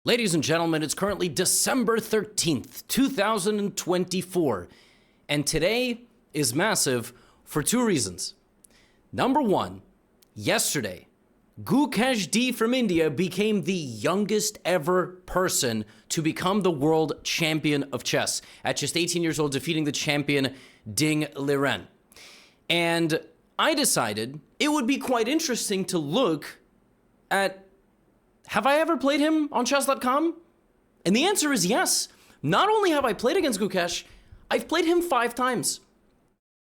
Ladies and gentlemen, it's currently December 13th, 2024, and today is massive for two reasons. Number one, yesterday, Gukesh D from India became the youngest ever person to become the world champion of chess at just 18 years old, defeating the champion Ding Liren. And I decided it would be quite interesting to look at, have I ever played him on chess.com? And the answer is yes. Not only have I played against Gukesh, I've played him 5 times.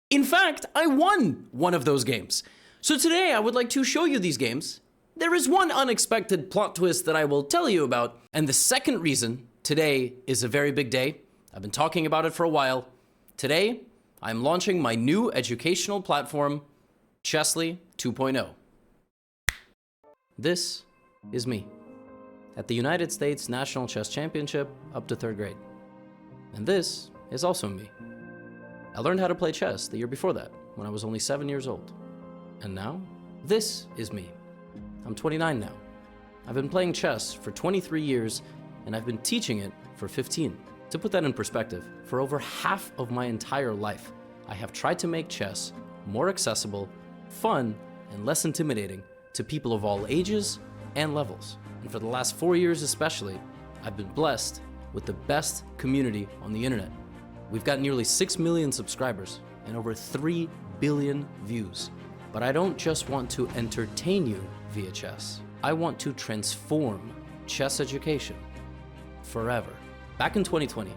In fact, I won one of those games. So today I would like to show you these games. There is one unexpected plot twist that I will tell you about. And the second reason today is a very big day. I've been talking about it for a while. Today, I'm launching my new educational platform, Chesly 2.0. This is me at the United States National Chess Championship up to 3rd grade. And this is also me. I learned how to play chess the year before that, when I was only 7 years old. And now, this is me. I'm 29 now. I've been playing chess for 23 years, and I've been teaching it for 15. To put that in perspective, for over half of my entire life, I have tried to make chess more accessible, fun, and less intimidating to people of all ages and levels. And for the last 4 years especially, I've been blessed with the best community on the internet. We've got nearly 6 million subscribers and over 3 billion views. But I don't just want to entertain you via chess. I want to transform chess education forever. Back in 2020,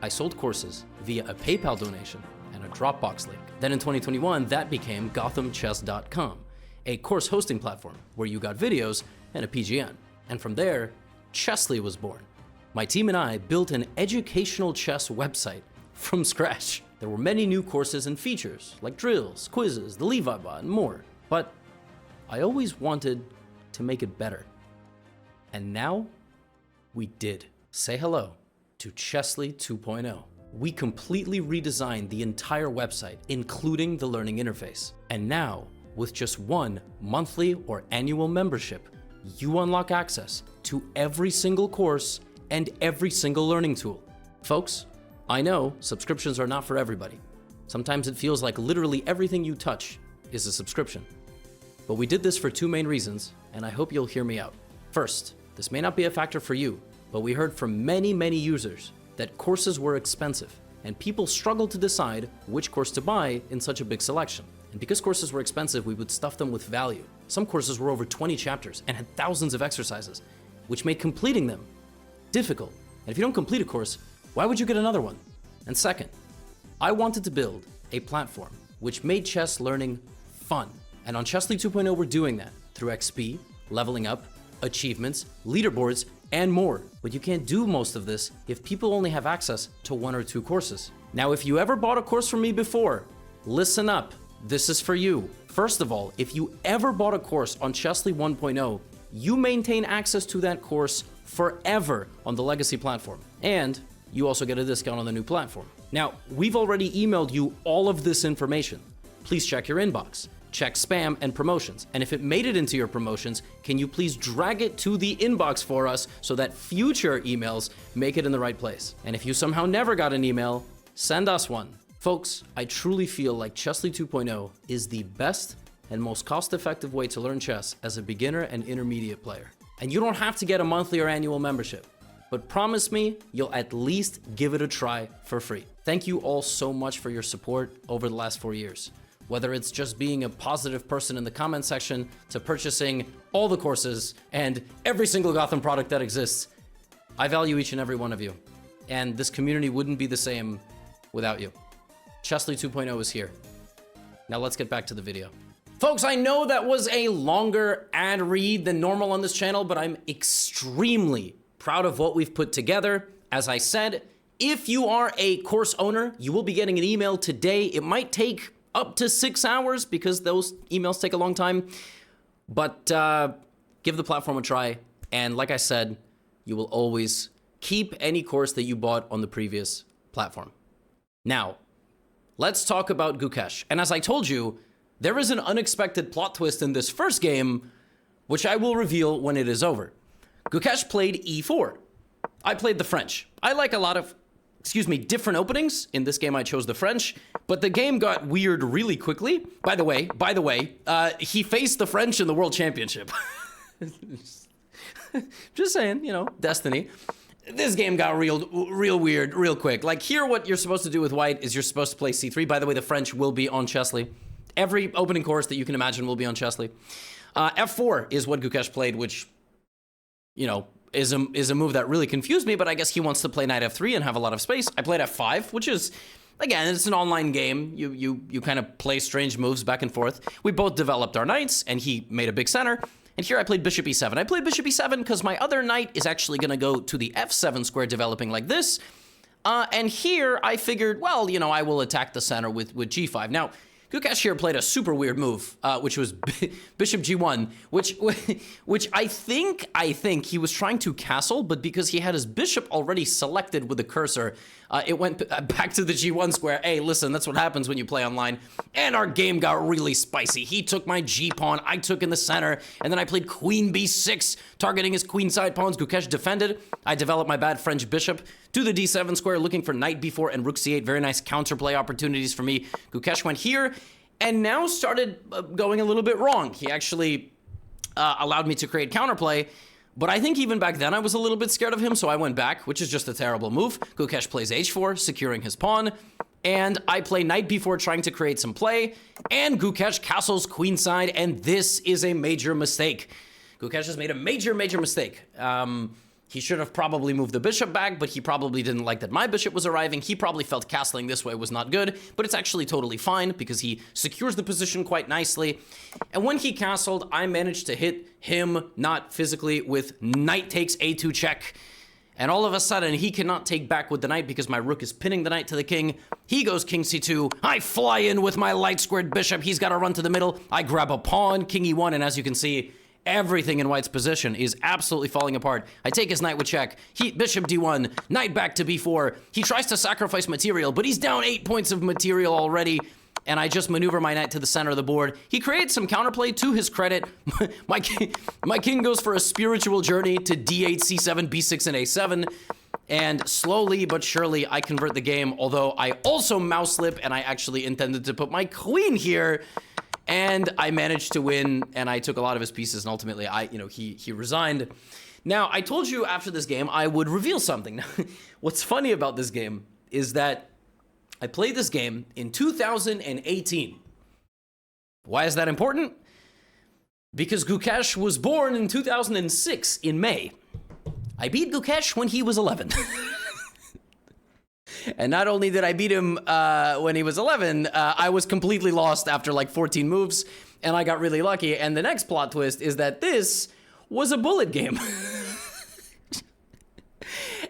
I sold courses via a PayPal donation and a Dropbox link. Then in 2021, that became GothamChess.com, a course hosting platform where you got videos and a PGN. And from there, Chesly was born. My team and I built an educational chess website from scratch. There were many new courses and features, like drills, quizzes, the Levi bot, and more. But I always wanted to make it better. And now, we did. Say hello to Chesly 2.0. We completely redesigned the entire website, including the learning interface. And now, with just one monthly or annual membership, you unlock access to every single course and every single learning tool. Folks, I know subscriptions are not for everybody. Sometimes it feels like literally everything you touch is a subscription. But we did this for 2 main reasons, and I hope you'll hear me out. First, this may not be a factor for you, but we heard from many users that courses were expensive, and people struggled to decide which course to buy in such a big selection. And because courses were expensive, we would stuff them with value. Some courses were over 20 chapters and had thousands of exercises, which made completing them difficult. And if you don't complete a course, why would you get another one? And second, I wanted to build a platform which made chess learning fun. And on Chesly 2.0, we're doing that through XP, leveling up, achievements, leaderboards, and more. But you can't do most of this if people only have access to 1 or 2 courses. Now, if you ever bought a course from me before, listen up. This is for you. First of all, if you ever bought a course on Chesly 1.0, you maintain access to that course forever on the legacy platform. And you also get a discount on the new platform. Now, we've already emailed you all of this information. Please check your inbox, check spam and promotions. And if it made it into your promotions, can you please drag it to the inbox for us so that future emails make it in the right place? And if you somehow never got an email, send us one. Folks, I truly feel like Chesly 2.0 is the best and most cost-effective way to learn chess as a beginner and intermediate player. And you don't have to get a monthly or annual membership, but promise me you'll at least give it a try for free. Thank you all so much for your support over the last 4 years. Whether it's just being a positive person in the comment section to purchasing all the courses and every single Gotham product that exists, I value each and every one of you. And this community wouldn't be the same without you. Chesly 2.0 is here. Now let's get back to the video. Folks, I know that was a longer ad read than normal on this channel, but I'm extremely proud of what we've put together. As I said, if you are a course owner, you will be getting an email today. It might take up to 6 hours because those emails take a long time, but give the platform a try. And like I said, you will always keep any course that you bought on the previous platform. Now, let's talk about Gukesh. And as I told you, there is an unexpected plot twist in this first game, which I will reveal when it is over. Gukesh played e4. I played the French. I like a lot of, different openings. In this game, I chose the French, but the game got weird really quickly. By the way, he faced the French in the World Championship. Just saying, you know, destiny. This game got real weird real quick. Like here, what you're supposed to do with white is you're supposed to play c3. By the way, the French will be on Chesly. Every opening course that you can imagine will be on Chesly. F4 is what Gukesh played, which, you know, is a move that really confused me, but I guess he wants to play knight f3 and have a lot of space. I played f5, which is, again, it's an online game. You kind of play strange moves back and forth. We both developed our knights, and he made a big center. And here I played bishop e7. I played bishop e7 because my other knight is actually going to go to the f7 square, developing like this. And here I figured, well, you know, I will attack the center with g5. Now, Gukesh here played a super weird move, which was bishop g1, which I think he was trying to castle, but because he had his bishop already selected with the cursor, it went back to the g1 square. Hey, listen, that's what happens when you play online. And our game got really spicy. He took my g-pawn, I took in the center, and then I played queen b6, targeting his queenside pawns. Gukesh defended. I developed my bad French bishop to the d7 square, looking for knight b4 and rook c8. Very nice counterplay opportunities for me. Gukesh went here, and now started going a little bit wrong. He actually allowed me to create counterplay, but I think even back then I was a little bit scared of him, so I went back, which is just a terrible move. Gukesh plays h4, securing his pawn, and I play knight b4, trying to create some play, and Gukesh castles queenside, and this is a major mistake. Gukesh has made a major mistake. He should have probably moved the bishop back, but he probably didn't like that my bishop was arriving. He probably felt castling this way was not good, but it's actually totally fine because he secures the position quite nicely. And when he castled, I managed to hit him, not physically, with knight takes a2 check. And all of a sudden, he cannot take back with the knight because my rook is pinning the knight to the king. He goes king c2. I fly in with my light squared bishop. He's got to run to the middle. I grab a pawn, king e1, and as you can see, everything in white's position is absolutely falling apart. I take his knight with check. Bishop d1, knight back to b4. He tries to sacrifice material, but he's down 8 points of material already. And I just maneuver my knight to the center of the board. He creates some counterplay to his credit. my king goes for a spiritual journey to d8, c7, b6, and a7. And slowly but surely, I convert the game, although I also mouse slip, and I actually intended to put my queen here. And I managed to win, and I took a lot of his pieces, and ultimately, he resigned. Now, I told you after this game I would reveal something. What's funny about this game is that I played this game in 2018. Why is that important? Because Gukesh was born in 2006 in May. I beat Gukesh when he was 11. And not only did I beat him when he was 11, I was completely lost after like 14 moves, and I got really lucky. And the next plot twist is that this was a bullet game.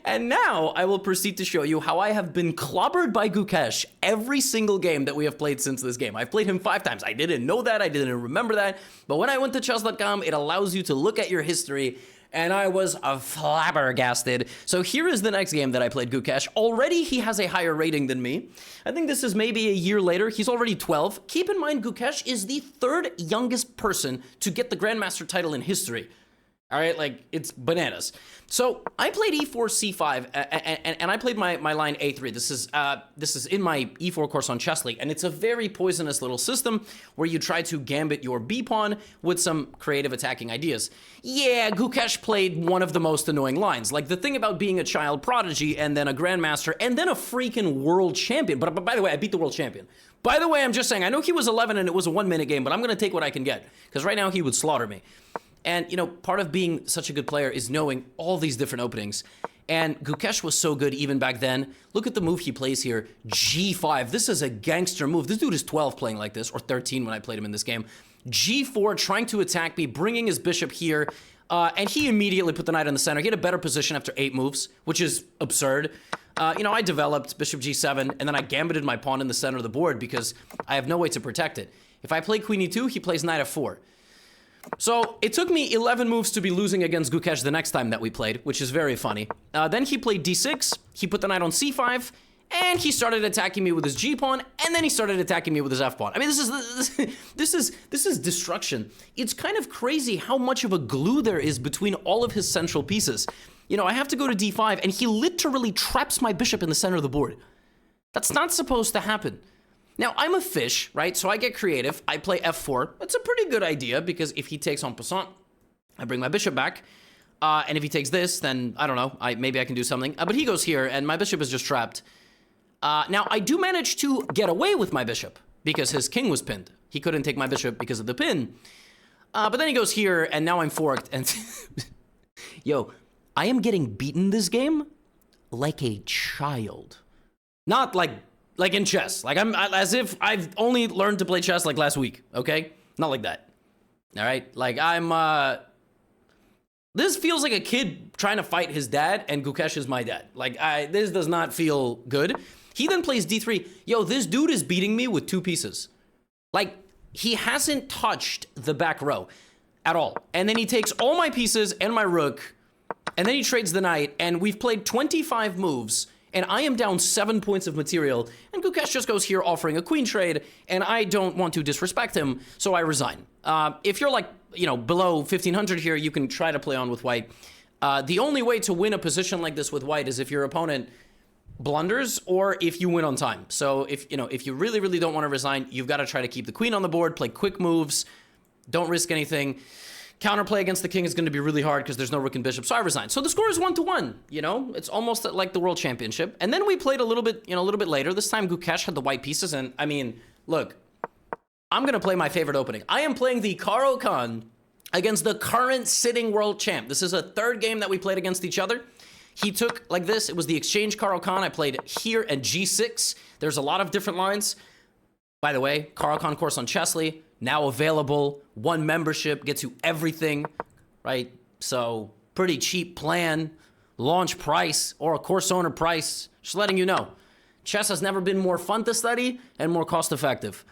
And now I will proceed to show you how I have been clobbered by Gukesh every single game that we have played since this game. I've played him 5 times. I didn't know that. I didn't remember that. But when I went to chess.com, it allows you to look at your history, and I was flabbergasted. So here is the next game that I played Gukesh. Already he has a higher rating than me. I think this is maybe a year later. He's already 12. Keep in mind, Gukesh is the 3rd youngest person to get the Grandmaster title in history. All right, like, it's bananas. So I played e4, c5, and I played my line a3. This is in my e4 course on Chesly, and it's a very poisonous little system where you try to gambit your b-pawn with some creative attacking ideas. Yeah, Gukesh played one of the most annoying lines. Like, the thing about being a child prodigy, and then a Grandmaster, and then a freaking world champion. But by the way, I beat the world champion. By the way, I'm just saying, I know he was 11 and it was a 1-minute game, but I'm going to take what I can get, because right now he would slaughter me. And, you know, part of being such a good player is knowing all these different openings. And Gukesh was so good even back then. Look at the move he plays here, g5. This is a gangster move. This dude is 12 playing like this, or 13 when I played him in this game. g4, trying to attack me, bringing his bishop here. And he immediately put the knight in the center. He had a better position after 8 moves, which is absurd. You know, I developed bishop g7, and then I gambited my pawn in the center of the board because I have no way to protect it. If I play queen e2, he plays knight f4. So it took me 11 moves to be losing against Gukesh the next time that we played, which is very funny. Then he played d6, he put the knight on c5, and he started attacking me with his G pawn, and then he started attacking me with his F pawn. I mean, this is destruction. It's kind of crazy how much of a glue there is between all of his central pieces. You know, I have to go to D5, and he literally traps my bishop in the center of the board. That's not supposed to happen. Now, I'm a fish, right? So I get creative. I play F4. That's a pretty good idea, because if he takes en passant, I bring my bishop back. And if he takes this, then, I don't know, maybe I can do something. But he goes here, and my bishop is just trapped. Now, I do manage to get away with my bishop, because his king was pinned. He couldn't take my bishop because of the pin. But then he goes here, and now I'm forked. And yo, I am getting beaten this game like a child. Not like in chess. Like, as if I've only learned to play chess like last week, okay? Not like that. All right? Like, this feels like a kid trying to fight his dad, and Gukesh is my dad. Like, this does not feel good. He then plays D3. Yo, this dude is beating me with 2 pieces. Like, he hasn't touched the back row at all. And then he takes all my pieces and my rook, and then he trades the knight, and we've played 25 moves, and I am down 7 points of material, and Gukesh just goes here offering a queen trade, and I don't want to disrespect him, so I resign. If you're like, you know, below 1500 here, you can try to play on with white. The only way to win a position like this with white is if your opponent blunders or if you win on time. So if you really, really don't want to resign, you've got to try to keep the queen on the board, play quick moves, don't risk anything. Counterplay against the king is going to be really hard because there's no rook and bishop, so I resign. So the score is 1-1, you know? It's almost like the World Championship. And then we played a little bit later. This time Gukesh had the white pieces, and I mean, look, I'm going to play my favorite opening. I am playing the Caro Kann against the current sitting world champ. This is a 3rd game that we played against each other. He took like this. It was the exchange Caro Kann. I played here and G6. There's a lot of different lines. By the way, Caro Kann course on Chesly, now available. 1 membership gets you everything, right? So pretty cheap plan, launch price, or a course owner price. Just letting you know. Chess has never been more fun to study and more cost effective.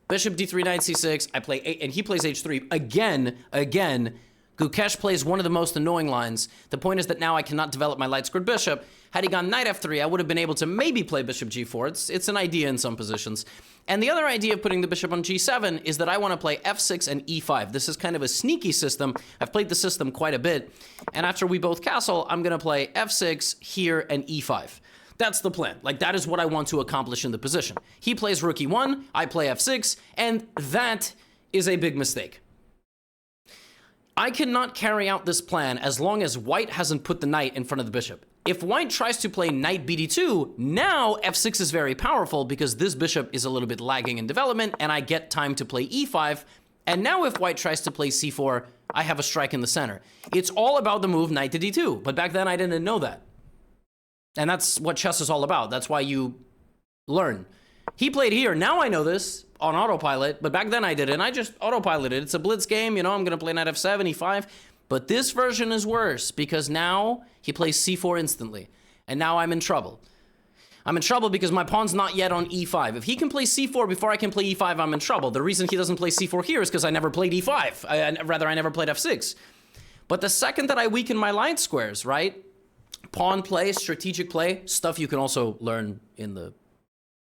Bishop D3, knight C6, I play 8, and he plays H3. Again, Gukesh plays one of the most annoying lines. The point is that now I cannot develop my light squared bishop. Had he gone knight F3, I would have been able to maybe play bishop G4. It's an idea in some positions. And the other idea of putting the bishop on G7 is that I want to play F6 and E5. This is kind of a sneaky system. I've played the system quite a bit. And after we both castle, I'm going to play F6 here and E5. That's the plan. Like, that is what I want to accomplish in the position. He plays rook E1, I play F6, and that is a big mistake. I cannot carry out this plan as long as white hasn't put the knight in front of the bishop. If white tries to play knight BD2, now F6 is very powerful because this bishop is a little bit lagging in development, and I get time to play E5. And now if white tries to play C4, I have a strike in the center. It's all about the move knight to D2, but back then I didn't know that. And that's what chess is all about. That's why you learn. He played here. Now I know this on autopilot, but back then I didn't. I just autopiloted. It's a blitz game. You know, I'm going to play knight F7, E5. But this version is worse because now he plays C4 instantly. And now I'm in trouble. I'm in trouble because my pawn's not yet on E5. If he can play C4 before I can play E5, I'm in trouble. The reason he doesn't play C4 here is because I never played E5. I never played F6. But the second that I weaken my light squares, right? Pawn play, strategic play, stuff you can also learn in the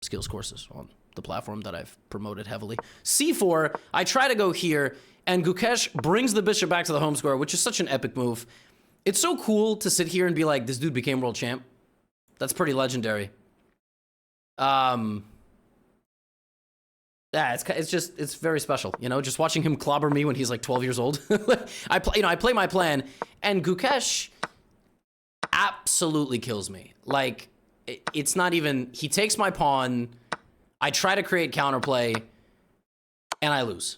skills courses on the platform that I've promoted heavily. C4, I try to go here, and Gukesh brings the bishop back to the home square, which is such an epic move. It's so cool to sit here and be like, this dude became world champ. That's pretty legendary. Yeah, it's very special, you know, just watching him clobber me when he's like 12 years old. I play my plan, and Gukesh absolutely kills me. Like, it's not even, he takes my pawn, I try to create counterplay, and I lose.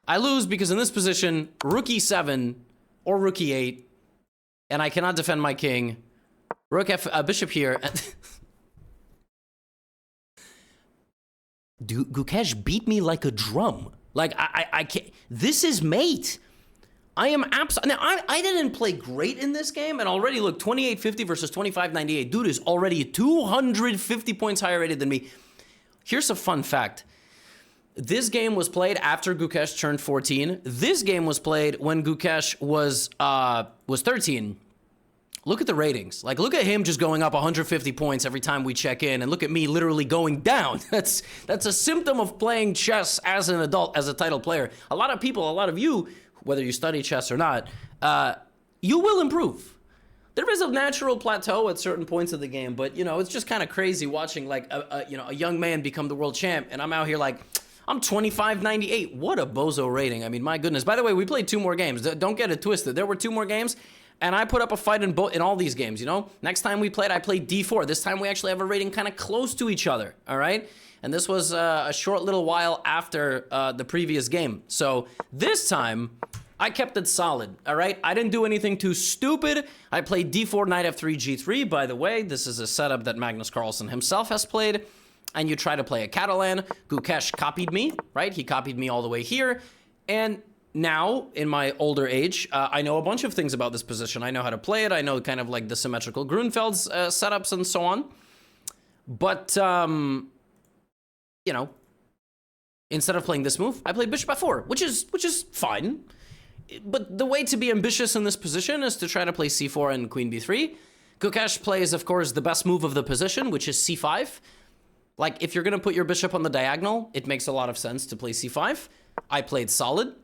I lose because in this position, rook E7 or rook E8, and I cannot defend my king. Rook F, bishop here. Dude, Gukesh beat me like a drum. Like, I can't, this is mate. I am now, I didn't play great in this game, and already look, 2850 versus 2598. Dude is already 250 points higher rated than me. Here's a fun fact. This game was played after Gukesh turned 14. This game was played when Gukesh was 13. look at the ratings. Like, look at him just going up 150 points every time we check in, and look at me literally going down. That's a symptom of playing chess as an adult, as a title player. A lot of people, a lot of you, whether you study chess or not, you will improve. There is a natural plateau at certain points of the game, but, you know, it's just kind of crazy watching, like, a young man become the world champ, and I'm out here like, I'm 25.98. What a bozo rating. I mean, my goodness. By the way, we played 2 more games. Don't get it twisted. There were 2 more games, and I put up a fight in all these games, you know? Next time we played, I played D4. This time we actually have a rating kind of close to each other, all right? And this was a short little while after the previous game. So this time, I kept it solid, all right? I didn't do anything too stupid. I played D4, Knight F3, G3. By the way, this is a setup that Magnus Carlsen himself has played. And you try to play a Catalan. Gukesh copied me, right? He copied me all the way here. And now, in my older age, I know a bunch of things about this position. I know how to play it. I know kind of like the symmetrical Grunfeld's setups and so on. But, you know, instead of playing this move, I played Bishop F4, which is fine. But the way to be ambitious in this position is to try to play C4 and Queen B3. Gukesh plays, of course, the best move of the position, which is C5. Like, if you're going to put your bishop on the diagonal, it makes a lot of sense to play C5. I played solid.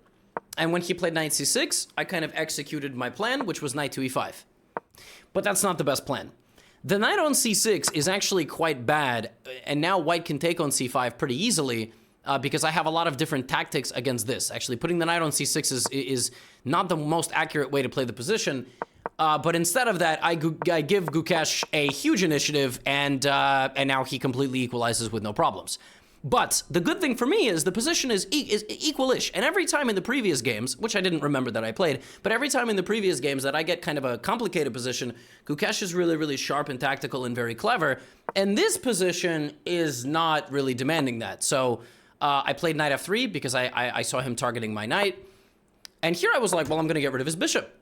And when he played Knight C6, I kind of executed my plan, which was Knight to E5. But that's not the best plan. The Knight on C6 is actually quite bad, and now White can take on C5 pretty easily, because I have a lot of different tactics against this. Actually, putting the Knight on C6 is not the most accurate way to play the position, but instead of that, I give Gukesh a huge initiative, and now he completely equalizes with no problems. But the good thing for me is the position is equal-ish, and every time in the previous games, which I didn't remember that I played, but every time in the previous games that I get kind of a complicated position, Gukesh is really, really sharp and tactical and very clever, and this position is not really demanding that. So I played Knight F3 because I saw him targeting my knight, and here I was like, well, I'm going to get rid of his bishop.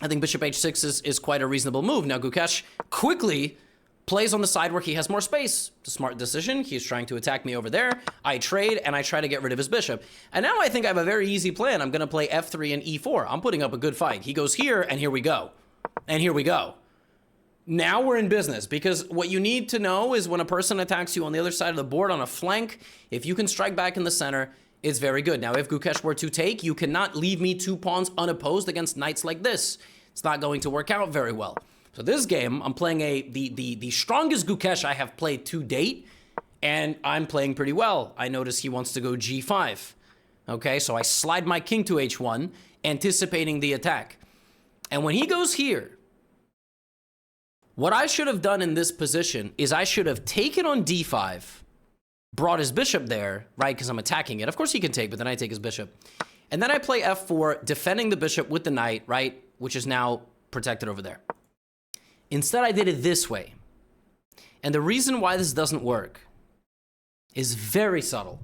I think Bishop H6 is quite a reasonable move. Now, Gukesh quickly plays on the side where he has more space. It's a smart decision. He's trying to attack me over there. I trade, and I try to get rid of his bishop. And now I think I have a very easy plan. I'm going to play F3 and E4. I'm putting up a good fight. He goes here, and here we go. And here we go. Now we're in business, because what you need to know is when a person attacks you on the other side of the board on a flank, if you can strike back in the center, it's very good. Now, if Gukesh were to take, you cannot leave me 2 pawns unopposed against knights like this. It's not going to work out very well. So this game, I'm playing the strongest Gukesh I have played to date, and I'm playing pretty well. I notice he wants to go G5. Okay, so I slide my king to H1, anticipating the attack. And when he goes here, what I should have done in this position is I should have taken on D5, brought his bishop there, right, because I'm attacking it. Of course he can take, but then I take his bishop. And then I play F4, defending the bishop with the knight, right, which is now protected over there. Instead, I did it this way. And the reason why this doesn't work is very subtle.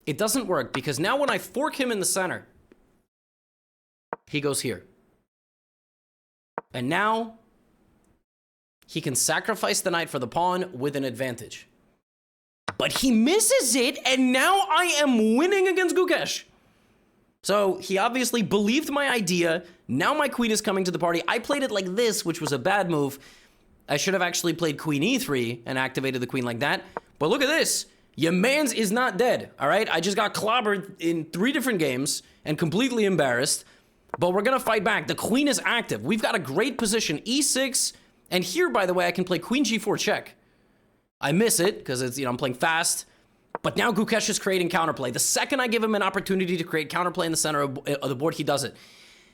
It doesn't work because now when I fork him in the center, he goes here. And now he can sacrifice the knight for the pawn with an advantage. But he misses it, and now I am winning against Gukesh. So he obviously believed my idea. Now my queen is coming to the party. I played it like this, which was a bad move. I should have actually played queen e3 and activated the queen like that. But look at this. Your mans is not dead, all right? I just got clobbered in 3 different games and completely embarrassed. But we're going to fight back. The queen is active. We've got a great position. E6. And here, by the way, I can play queen g4 check. I miss it because it's, I'm playing fast. But now Gukesh is creating counterplay. The second I give him an opportunity to create counterplay in the center of the board, he does it.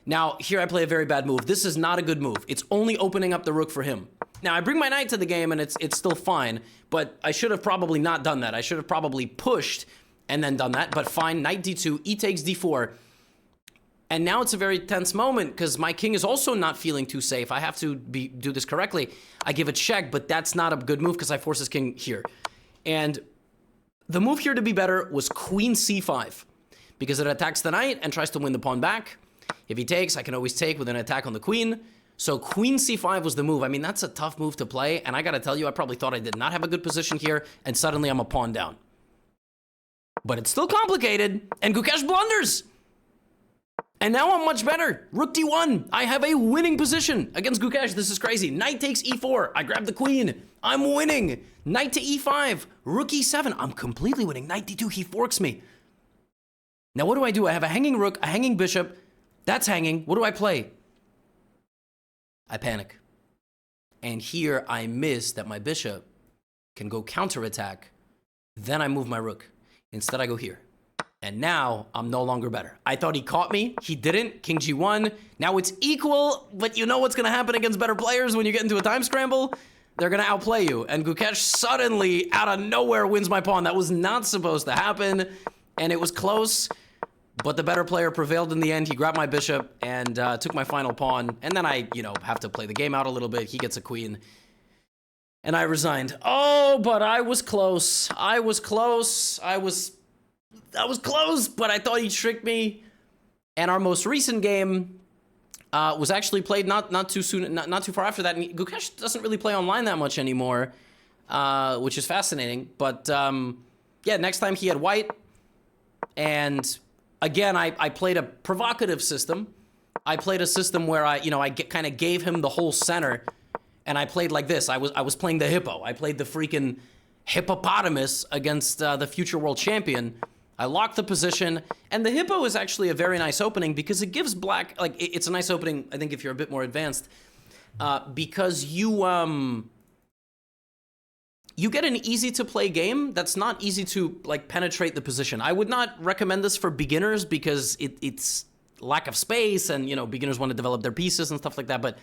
Now, here I play a very bad move. This is not a good move. It's only opening up the rook for him. Now, I bring my knight to the game, and it's still fine. But I should have probably not done that. I should have probably pushed and then done that. But fine, knight d2, e takes d4. And now it's a very tense moment because my king is also not feeling too safe. I have to do this correctly. I give a check, but that's not a good move because I force his king here. And the move here to be better was queen c5 because it attacks the knight and tries to win the pawn back. If he takes, I can always take with an attack on the queen. So queen c5 was the move. I mean, that's a tough move to play. And I got to tell you, I probably thought I did not have a good position here. And suddenly I'm a pawn down. But it's still complicated. And Gukesh blunders. And now I'm much better. Rook d1. I have a winning position against Gukesh. This is crazy. Knight takes e4. I grab the queen. I'm winning. Knight to e5. Rook e7. I'm completely winning. Knight d2. He forks me. Now what do? I have a hanging rook, a hanging bishop. That's hanging. What do I play? I panic. And here I miss that my bishop can go counterattack. Then I move my rook. Instead I go here. And now I'm no longer better. I thought he caught me. He didn't. King g1. Now it's equal, but you know what's going to happen against better players when you get into a time scramble? They're going to outplay you. And Gukesh suddenly, out of nowhere, wins my pawn. That was not supposed to happen. And it was close, but the better player prevailed in the end. He grabbed my bishop and took my final pawn. And then I, have to play the game out a little bit. He gets a queen. And I resigned. Oh, but I was close. I was close. I was close, but I thought he tricked me. And our most recent game was actually played not too soon, not too far after that. And Gukesh doesn't really play online that much anymore, which is fascinating. But yeah, next time he had white. And again, I played a provocative system. I played a system where I kind of gave him the whole center. And I played like this. I was playing the hippo. I played the freaking hippopotamus against the future world champion. I locked the position, and the hippo is actually a very nice opening because it gives black, it's a nice opening, I think, if you're a bit more advanced, because you get an easy-to-play game that's not easy to, penetrate the position. I would not recommend this for beginners because it's lack of space, and, beginners want to develop their pieces and stuff like that, but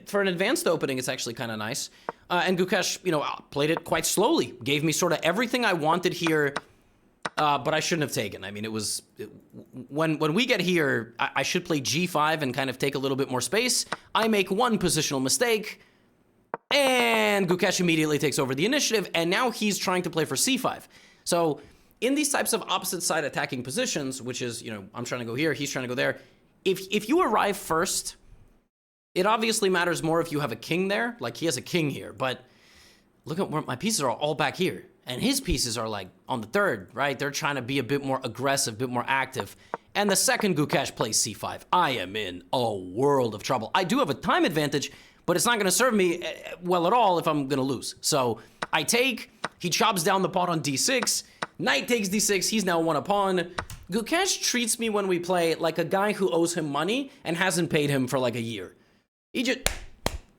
for an advanced opening, it's actually kind of nice. And Gukesh, played it quite slowly, gave me sort of everything I wanted here, but I shouldn't have taken. I mean, when we get here, I should play g5 and kind of take a little bit more space. I make one positional mistake, and Gukesh immediately takes over the initiative, and now he's trying to play for c5. So in these types of opposite side attacking positions, which is, I'm trying to go here, he's trying to go there, if you arrive first, it obviously matters more if you have a king there. Like, he has a king here, but look at where my pieces are all back here. And his pieces are, on the third, right? They're trying to be a bit more aggressive, a bit more active. And the second Gukesh plays c5, I am in a world of trouble. I do have a time advantage, but it's not going to serve me well at all if I'm going to lose. So I take, he chops down the pawn on d6, knight takes d6, he's now won a pawn. Gukesh treats me when we play like a guy who owes him money and hasn't paid him for a year. He just,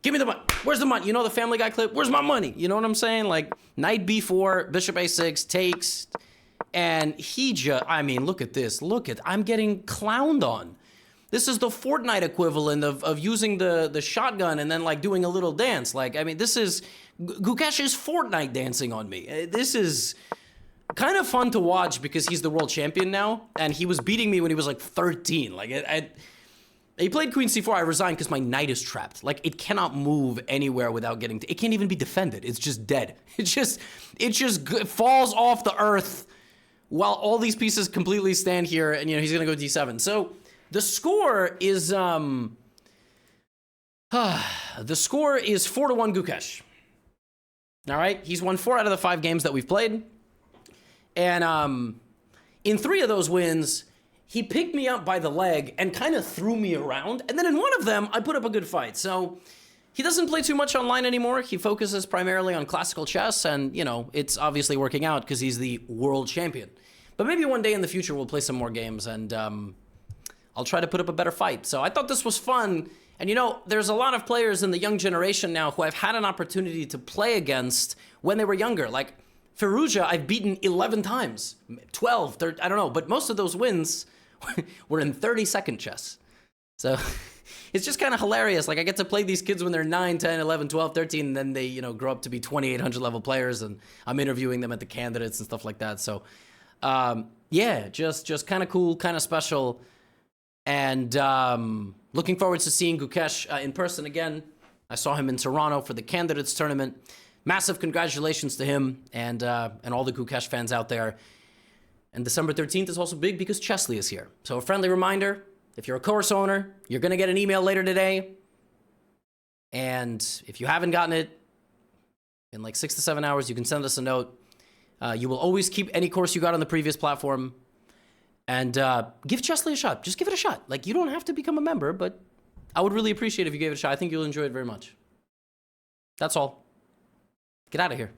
give me the money. Where's the money? You know the Family Guy clip? Where's my money? You know what I'm saying? Knight b4, bishop a6, takes. And he just, look at this. I'm getting clowned on. This is the Fortnite equivalent of using the shotgun and then, doing a little dance. This is, Gukesh is Fortnite dancing on me. This is kind of fun to watch because he's the world champion now. And he was beating me when he was, 13. He played queen c4, I resigned because my knight is trapped. It cannot move anywhere without getting it can't even be defended. It's just dead. It just falls off the earth while all these pieces completely stand here, and he's gonna go d7. So the score is the score is 4-1 Gukesh. All right, he's won 4 out of the 5 games that we've played, and in 3 of those wins, he picked me up by the leg and kind of threw me around. And then in one of them, I put up a good fight. So he doesn't play too much online anymore. He focuses primarily on classical chess. And, it's obviously working out because he's the world champion. But maybe one day in the future, we'll play some more games. And I'll try to put up a better fight. So I thought this was fun. And, there's a lot of players in the young generation now who I've had an opportunity to play against when they were younger. Like Firouzja, I've beaten 11 times, 12, 13, I don't know. But most of those wins we're in 30-second chess. So it's just kind of hilarious. I get to play these kids when they're 9, 10, 11, 12, 13, and then they, grow up to be 2,800 level players, and I'm interviewing them at the candidates and stuff like that. So, yeah, just kind of cool, kind of special. And looking forward to seeing Gukesh in person again. I saw him in Toronto for the candidates tournament. Massive congratulations to him and all the Gukesh fans out there. And December 13th is also big because Chesly is here. So a friendly reminder, if you're a course owner, you're going to get an email later today. And if you haven't gotten it, in 6 to 7 hours, you can send us a note. You will always keep any course you got on the previous platform. And give Chesly a shot. Just give it a shot. Like, you don't have to become a member, but I would really appreciate it if you gave it a shot. I think you'll enjoy it very much. That's all. Get out of here.